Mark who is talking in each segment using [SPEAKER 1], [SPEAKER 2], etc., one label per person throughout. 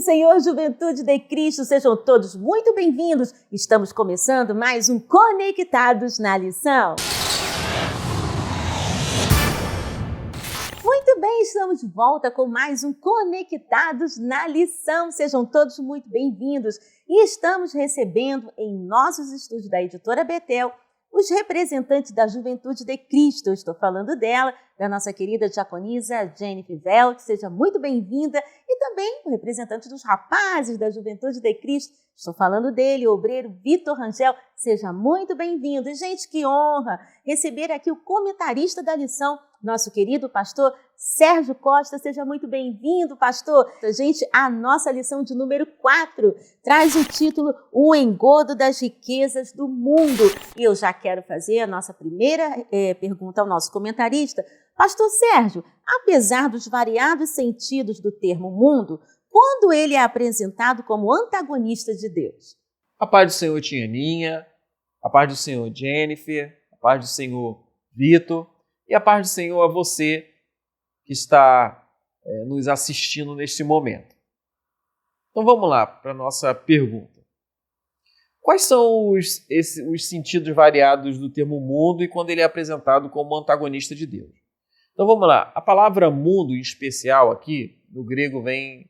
[SPEAKER 1] Senhor, juventude de Cristo, sejam todos muito bem-vindos. Estamos começando mais um Conectados na Lição. Muito bem, estamos de volta com mais um Conectados na Lição. Sejam todos muito bem-vindos. E estamos recebendo em nossos estúdios da Editora Betel os representantes da Juventude de Cristo. Eu estou falando dela, da nossa querida diaconisa Jennifer Velt, seja muito bem-vinda. E também o representante dos rapazes da Juventude de Cristo. Estou falando dele, o obreiro Vitor Rangel, seja muito bem-vindo. E, gente, que honra receber aqui o comentarista da lição, nosso querido pastor Sérgio Costa. Seja muito bem-vindo, pastor. Gente, a nossa lição de número 4 traz o título O Engodo das Riquezas do Mundo. E eu já quero fazer a nossa primeira pergunta ao nosso comentarista. Pastor Sérgio, apesar dos variados sentidos do termo mundo, quando ele é apresentado como antagonista de Deus?
[SPEAKER 2] A paz do Senhor, Tianinha, a paz do Senhor, Jennifer, a paz do Senhor, Vitor, e a paz do Senhor a você que está nos assistindo neste momento. Então vamos lá para a nossa pergunta. Quais são os sentidos variados do termo mundo e quando ele é apresentado como antagonista de Deus? Então vamos lá. A palavra mundo, em especial aqui, no grego vem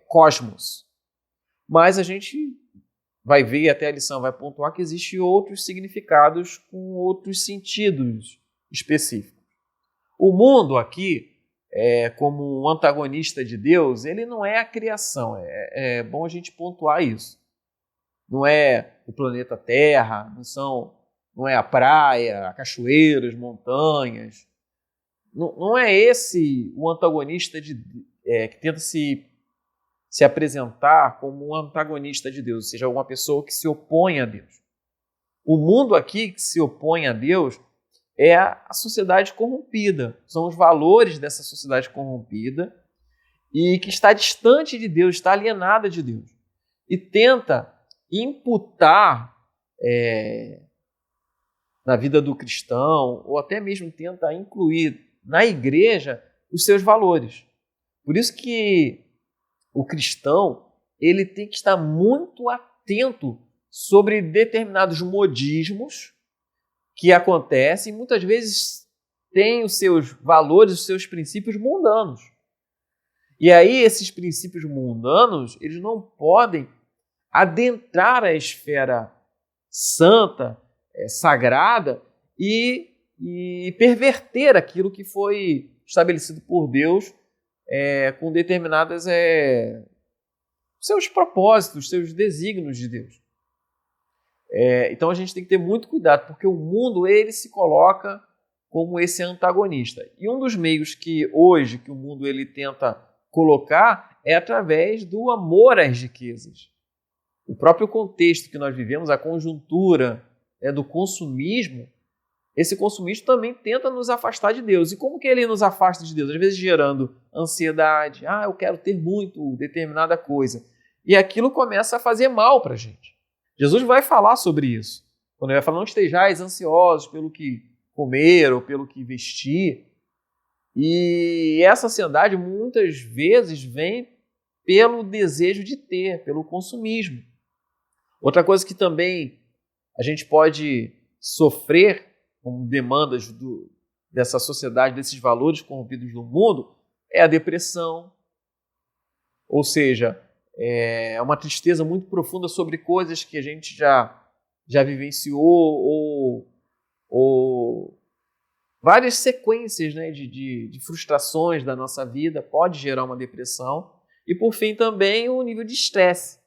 [SPEAKER 2] cosmos. Mas a gente vai ver, até a lição vai pontuar, que existem outros significados com outros sentidos específicos. O mundo aqui, como um antagonista de Deus, ele não é a criação. É bom a gente pontuar isso. Não é o planeta Terra, não é a praia, a cachoeiras, montanhas. Não é esse o antagonista que tenta se apresentar como um antagonista de Deus, ou seja, uma pessoa que se opõe a Deus. O mundo aqui que se opõe a Deus é a sociedade corrompida, são os valores dessa sociedade corrompida e que está distante de Deus, está alienada de Deus e tenta imputar na vida do cristão ou até mesmo tenta incluir na igreja os seus valores. Por isso que o cristão ele tem que estar muito atento sobre determinados modismos que acontecem e muitas vezes têm os seus valores, os seus princípios mundanos. E aí esses princípios mundanos eles não podem adentrar a esfera santa, sagrada e perverter aquilo que foi estabelecido por Deus com determinadas seus propósitos, seus desígnios de Deus. Então a gente tem que ter muito cuidado, porque o mundo ele se coloca como esse antagonista. E um dos meios que hoje que o mundo ele tenta colocar é através do amor às riquezas. O próprio contexto que nós vivemos, a conjuntura do consumismo, esse consumismo também tenta nos afastar de Deus. E como que ele nos afasta de Deus? Às vezes gerando ansiedade. Eu quero ter muito determinada coisa. E aquilo começa a fazer mal para a gente. Jesus vai falar sobre isso. Quando ele vai falar, não estejais ansiosos pelo que comer ou pelo que vestir. E essa ansiedade muitas vezes vem pelo desejo de ter, pelo consumismo. Outra coisa que também a gente pode sofrer como demandas dessa sociedade, desses valores corrompidos do mundo, é a depressão. Ou seja, é uma tristeza muito profunda sobre coisas que a gente já vivenciou ou várias sequências de frustrações da nossa vida pode gerar uma depressão. E, por fim, também o nível de estresse.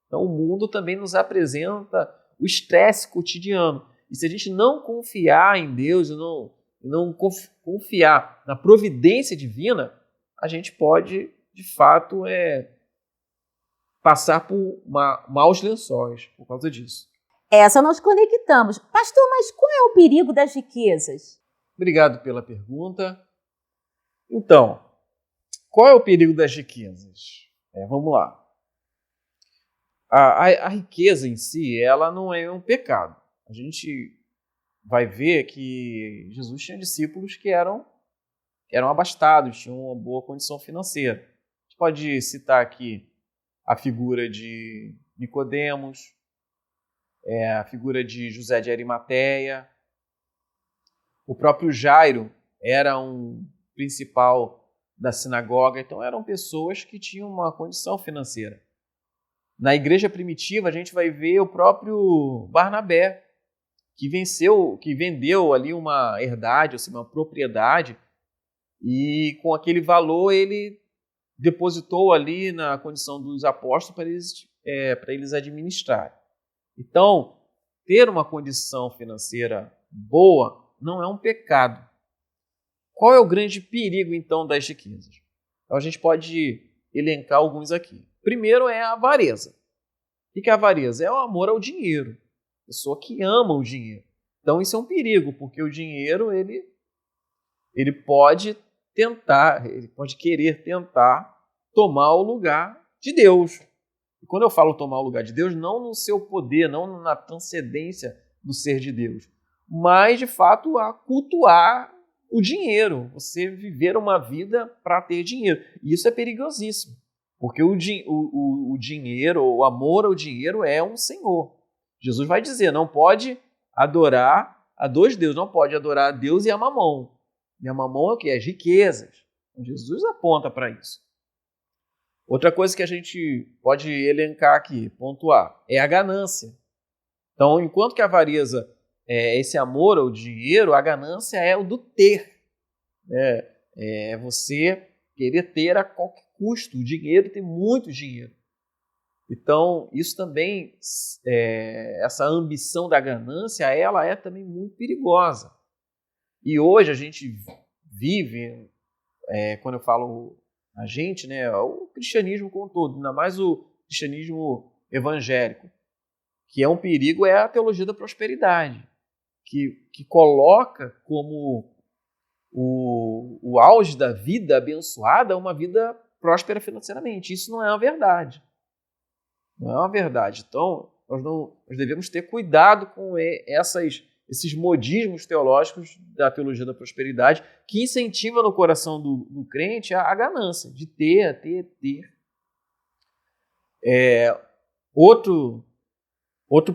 [SPEAKER 2] Então, o mundo também nos apresenta o estresse cotidiano. E se a gente não confiar em Deus e não confiar na providência divina, a gente pode, de fato, passar por maus lençóis por causa disso.
[SPEAKER 1] Essa nós conectamos. Pastor, mas qual é o perigo das riquezas?
[SPEAKER 2] Obrigado pela pergunta. Então, qual é o perigo das riquezas? Vamos lá. A riqueza em si, ela não é um pecado. A gente vai ver que Jesus tinha discípulos que eram abastados, tinham uma boa condição financeira. A gente pode citar aqui a figura de Nicodemos, a figura de José de Arimateia. O próprio Jairo era um principal da sinagoga, então eram pessoas que tinham uma condição financeira. Na igreja primitiva, a gente vai ver o próprio Barnabé, que vendeu ali uma herdade, ou seja, uma propriedade, e com aquele valor ele depositou ali na condição dos apóstolos para eles administrarem. Então, ter uma condição financeira boa não é um pecado. Qual é o grande perigo, então, das riquezas? Então, a gente pode elencar alguns aqui. Primeiro é a avareza. O que é a avareza? É o amor ao dinheiro. A pessoa que ama o dinheiro. Então, isso é um perigo, porque o dinheiro ele pode querer tentar tomar o lugar de Deus. E quando eu falo tomar o lugar de Deus, não no seu poder, não na transcendência do ser de Deus, mas, de fato, a cultuar o dinheiro, você viver uma vida para ter dinheiro. E isso é perigosíssimo, porque o dinheiro, o amor ao dinheiro é um senhor. Jesus vai dizer, não pode adorar a dois deuses, não pode adorar a Deus e a mamão. E a mamão é o quê? As riquezas. Então, Jesus aponta para isso. Outra coisa que a gente pode elencar aqui, pontuar, é a ganância. Então, enquanto que a avareza é esse amor ao dinheiro, a ganância é o do ter. É você querer ter a qualquer custo o dinheiro, ter muito dinheiro. Então, isso também, essa ambição da ganância, ela é também muito perigosa. E hoje a gente vive, quando eu falo a gente, o cristianismo como um todo, ainda mais o cristianismo evangélico, que é um perigo, é a teologia da prosperidade, que coloca como o auge da vida abençoada uma vida próspera financeiramente. Isso não é uma verdade. Não é uma verdade. Então, nós devemos ter cuidado com esses modismos teológicos da teologia da prosperidade que incentiva no coração do crente a ganância, de ter. Outro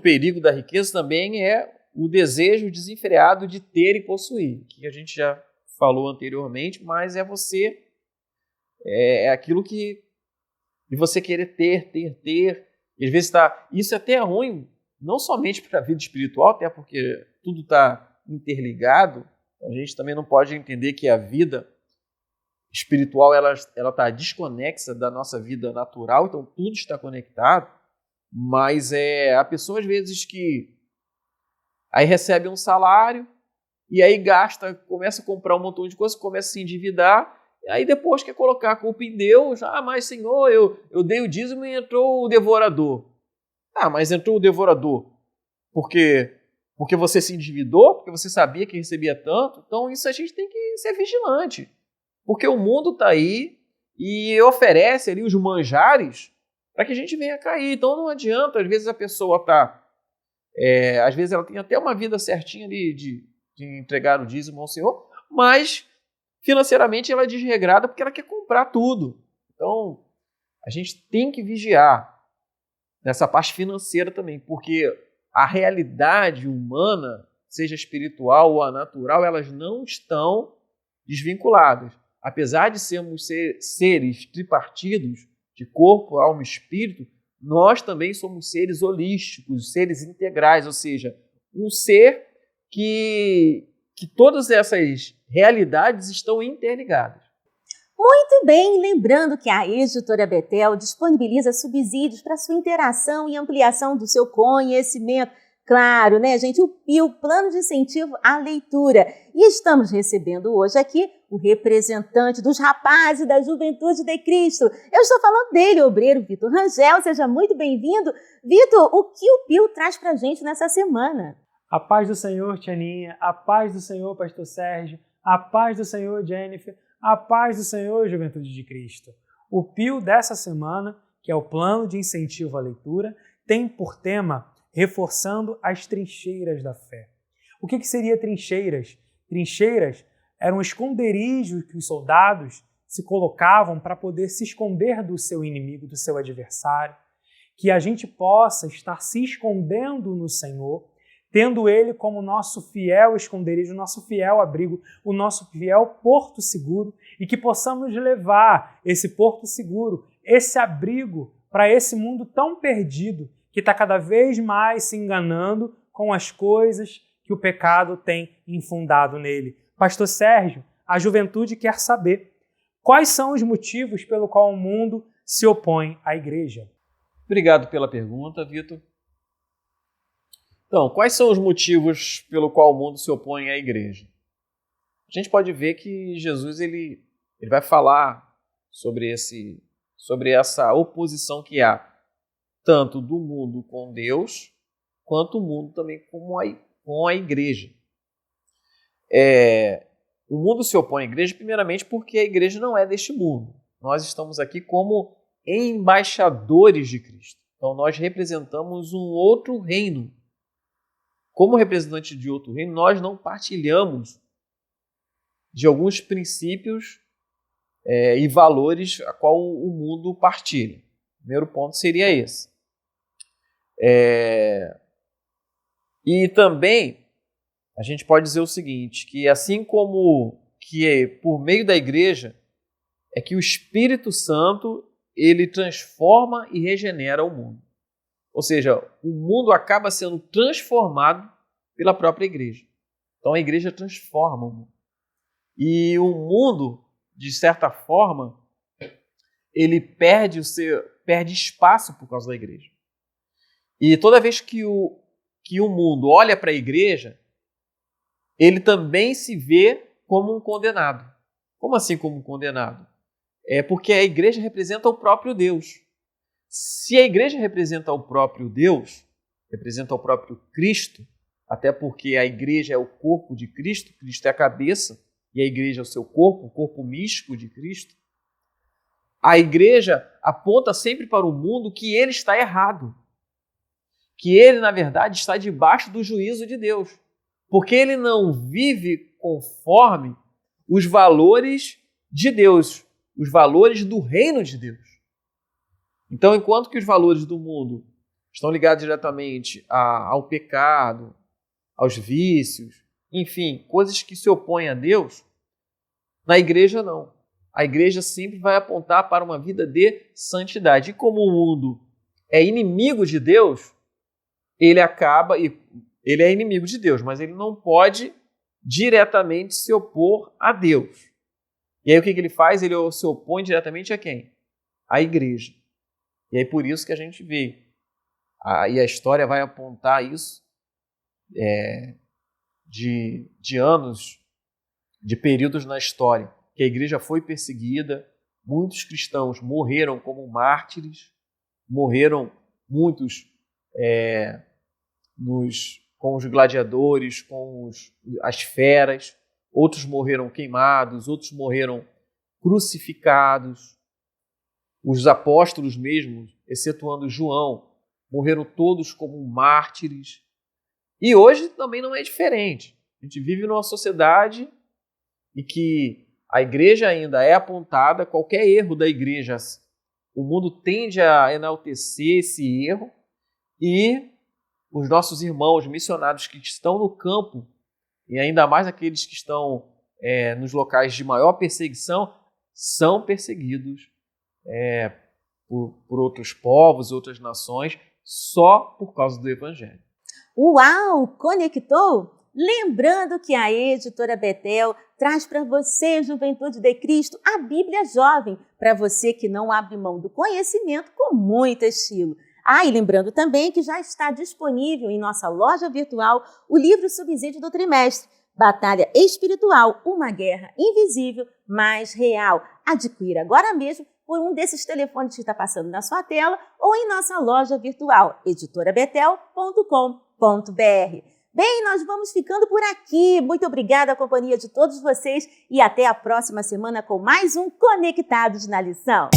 [SPEAKER 2] perigo da riqueza também é o desejo desenfreado de ter e possuir, que a gente já falou anteriormente, mas é aquilo de você querer ter. E às vezes isso até é ruim, não somente para a vida espiritual, até porque tudo está interligado. A gente também não pode entender que a vida espiritual ela está desconexa da nossa vida natural, então tudo está conectado. Mas a pessoa às vezes que aí recebe um salário e aí gasta, começa a comprar um montão de coisas, começa a se endividar, aí depois quer colocar a culpa em Deus. Mas Senhor, eu dei o dízimo e entrou o devorador. Mas entrou o devorador porque você se endividou, porque você sabia que recebia tanto. Então isso a gente tem que ser vigilante, porque o mundo está aí e oferece ali os manjares para que a gente venha cair. Então não adianta, às vezes a pessoa às vezes ela tem até uma vida certinha ali de entregar o dízimo ao Senhor, mas financeiramente ela é desregrada porque ela quer comprar tudo. Então a gente tem que vigiar nessa parte financeira também, porque a realidade humana, seja espiritual ou a natural, elas não estão desvinculadas. Apesar de sermos seres tripartidos, de corpo, alma e espírito, nós também somos seres holísticos, seres integrais, ou seja, um ser que todas essas realidades estão interligadas.
[SPEAKER 1] Muito bem, lembrando que a Editora Betel disponibiliza subsídios para sua interação e ampliação do seu conhecimento. Claro, gente? O PIL, Plano de Incentivo à Leitura. E estamos recebendo hoje aqui o representante dos rapazes da Juventude de Cristo. Eu estou falando dele, o obreiro Vitor Rangel. Seja muito bem-vindo. Vitor, o que o PIL traz para a gente nessa semana?
[SPEAKER 3] A paz do Senhor, Tianinha. A paz do Senhor, Pastor Sérgio. A paz do Senhor, Jennifer. A paz do Senhor, Juventude de Cristo. O PIL dessa semana, que é o Plano de Incentivo à Leitura, tem por tema Reforçando as Trincheiras da Fé. O que seria trincheiras? Trincheiras eram esconderijos que os soldados se colocavam para poder se esconder do seu inimigo, do seu adversário. Que a gente possa estar se escondendo no Senhor, tendo Ele como nosso fiel esconderijo, nosso fiel abrigo, o nosso fiel porto seguro, e que possamos levar esse porto seguro, esse abrigo para esse mundo tão perdido, que está cada vez mais se enganando com as coisas que o pecado tem infundado nele. Pastor Sérgio, a juventude quer saber quais são os motivos pelo qual o mundo se opõe à igreja.
[SPEAKER 2] Obrigado pela pergunta, Vitor. Então, quais são os motivos pelo qual o mundo se opõe à igreja? A gente pode ver que Jesus ele vai falar sobre essa oposição que há, tanto do mundo com Deus, quanto o mundo também com a igreja. O mundo se opõe à igreja, primeiramente, porque a igreja não é deste mundo. Nós estamos aqui como embaixadores de Cristo. Então, nós representamos um outro reino. Como representante de outro reino, nós não partilhamos de alguns princípios e valores a qual o mundo partilha. O primeiro ponto seria esse. E também a gente pode dizer o seguinte, que assim como que por meio da igreja é que o Espírito Santo ele transforma e regenera o mundo. Ou seja, o mundo acaba sendo transformado pela própria igreja. Então a igreja transforma o mundo. E o mundo, de certa forma, ele perde espaço por causa da igreja. E toda vez que o mundo olha para a igreja, ele também se vê como um condenado. Como assim como um condenado? É porque a igreja representa o próprio Deus. Se a igreja representa o próprio Deus, representa o próprio Cristo, até porque a igreja é o corpo de Cristo, Cristo é a cabeça, e a igreja é o seu corpo, o corpo místico de Cristo, a igreja aponta sempre para o mundo que ele está errado, que ele, na verdade, está debaixo do juízo de Deus, porque ele não vive conforme os valores de Deus, os valores do reino de Deus. Então, enquanto que os valores do mundo estão ligados diretamente ao pecado, aos vícios, enfim, coisas que se opõem a Deus, na igreja não. A igreja sempre vai apontar para uma vida de santidade. E como o mundo é inimigo de Deus, ele é inimigo de Deus, mas ele não pode diretamente se opor a Deus. E aí o que ele faz? Ele se opõe diretamente a quem? À igreja. E aí por isso que a gente vê, e a história vai apontar isso, de anos, de períodos na história, que a igreja foi perseguida, muitos cristãos morreram como mártires, morreram muitos com os gladiadores, com as feras, outros morreram queimados, outros morreram crucificados. Os apóstolos mesmo, excetuando João, morreram todos como mártires. E hoje também não é diferente. A gente vive numa sociedade em que a igreja ainda é apontada, qualquer erro da igreja, o mundo tende a enaltecer esse erro, e os nossos irmãos missionários que estão no campo, e ainda mais aqueles que estão nos locais de maior perseguição, são perseguidos por outros povos, outras nações, só por causa do Evangelho.
[SPEAKER 1] Uau! Conectou? Lembrando que a Editora Betel traz para você, Juventude de Cristo, a Bíblia Jovem, para você que não abre mão do conhecimento com muito estilo. E lembrando também que já está disponível em nossa loja virtual o livro subsídio do trimestre, Batalha Espiritual, uma guerra invisível, mas real. Adquira agora mesmo por um desses telefones que está passando na sua tela ou em nossa loja virtual, editorabetel.com.br. Bem, nós vamos ficando por aqui. Muito obrigada à companhia de todos vocês e até a próxima semana com mais um Conectados na Lição.